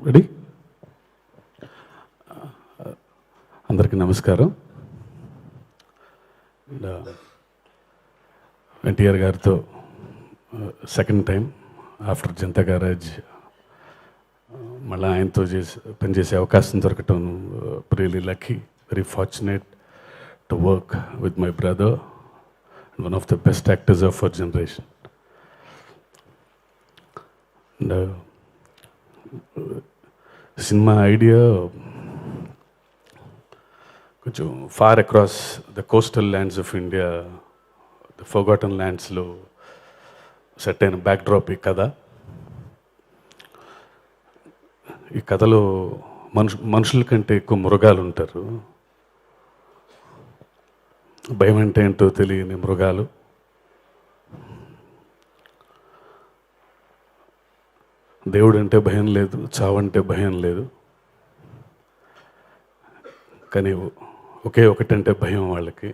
Ready? అందరికీ నమస్కారం. ఎన్టీఆర్ గారితో second time after Janatha garage మళ్ళీ ఆయనతో పనిచేసే అవకాశం దొరకటం really lucky, very fortunate to work with my brother, one of the best actors of our generation. And cinema idea కొంచెం far across the coastal lands of India, the forgotten ల్యాండ్స్లో set అయిన backdrop ఈ కథ. ఈ కథలో మనుషుల కంటే ఎక్కువ మృగాలు ఉంటారు. భయం అంటే ఏంటో తెలియని మృగాలు. దేవుడు అంటే భయం లేదు, చావంటే భయం లేదు, కానీ ఒకే ఒకటంటే భయం వాళ్ళకి.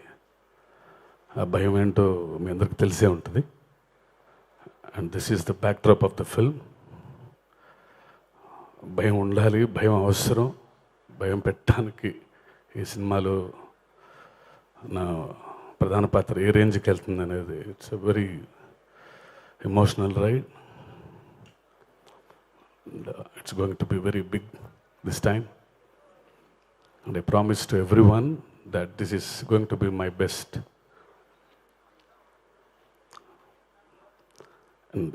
ఆ భయం ఏంటో మీ అందరికి తెలిసే ఉంటుంది. And this is the backdrop of the film. భయం ఉండాలి, భయం అవసరం. భయం పెట్టడానికి ఈ సినిమాలో నా ప్రధాన పాత్ర ఏ రేంజ్కి వెళ్తుంది అనేది it's a very emotional ride. And it's going to be very big this time, and I promise to everyone that this is going to be my best. And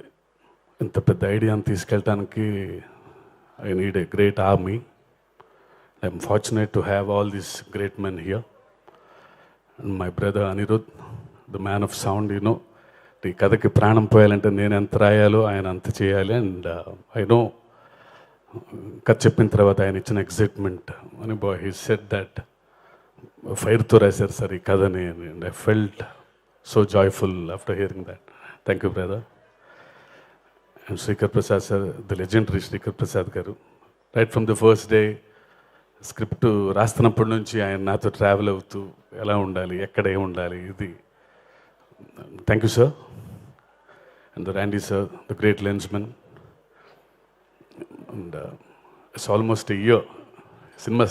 ఇంత పెద్ద ఐడియాని తీసుకెళ్ళటానికి I need a great army. I'm fortunate to have all these great men here, and my brother Anirudh, the man of sound, you know, ఈ కథకి ప్రాణం పోయాలంటే నేను ఎంత రాయాలో ఆయన అంత చేయాలి. అండ్ ఐ నో కథ చెప్పిన తర్వాత ఆయన ఇచ్చిన ఎక్సైట్మెంట్ అని హీ సెడ్ దట్ ఫైర్తో రాశారు సార్ ఈ కథని. And I felt so joyful after hearing that. Thank you brother. And Srikar Prasad sir, the legendary Srikar Prasad garu, right from the first day script రాస్తున్నప్పటి నుంచి ఆయన నాతో ట్రావెల్ అవుతూ ఎలా ఉండాలి, ఎక్కడ ఏమి ఉండాలి, ఇది. Thank you sir. And Randy sir, the great lensmen. And it's almost a year, cinema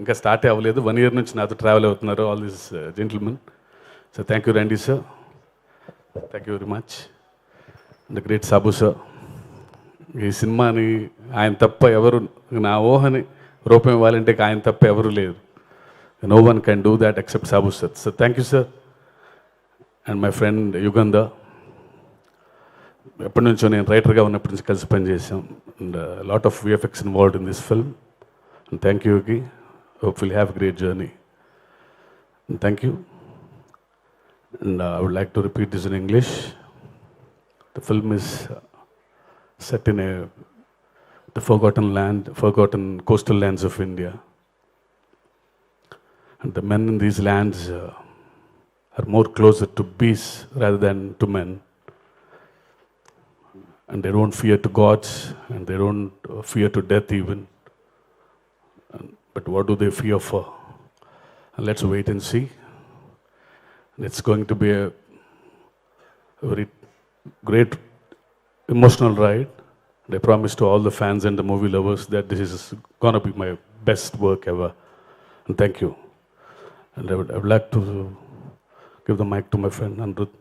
ఇంకా స్టార్టే అవ్వలేదు, 1 year నుంచి నాతో ట్రావెల్ అవుతున్నారు all these gentlemen. So thank you Randy sir, thank you very much. And great Sabu sir. ఈ సినిమాని ఆయన తప్ప ఎవరు, నా ఊహని రూపం ఇవ్వాలంటే ఆయన తప్ప ఎవరు లేరు. No one can do that except Sabu sir. So thank you sir. And my friend Yugandhar, ఎప్పటి నుంచో నేను రైటర్గా ఉన్నప్పటి నుంచి కలిసి పనిచేసాం. And lot of VFX involved in this film. And thank you Yugi. Hope will have great journey. And thank you. And I would like to repeat this in English. The film is set in the forgotten coastal lands of India. And the men in these lands are more closer to beasts rather than to men. And they don't fear to gods, and they don't fear to death even. But what do they fear for? And let's wait and see. And it's going to be a very great emotional ride. And I promise to all the fans and the movie lovers that this is going to be my best work ever. And thank you. And I would like to give the mic to my friend Anirudh.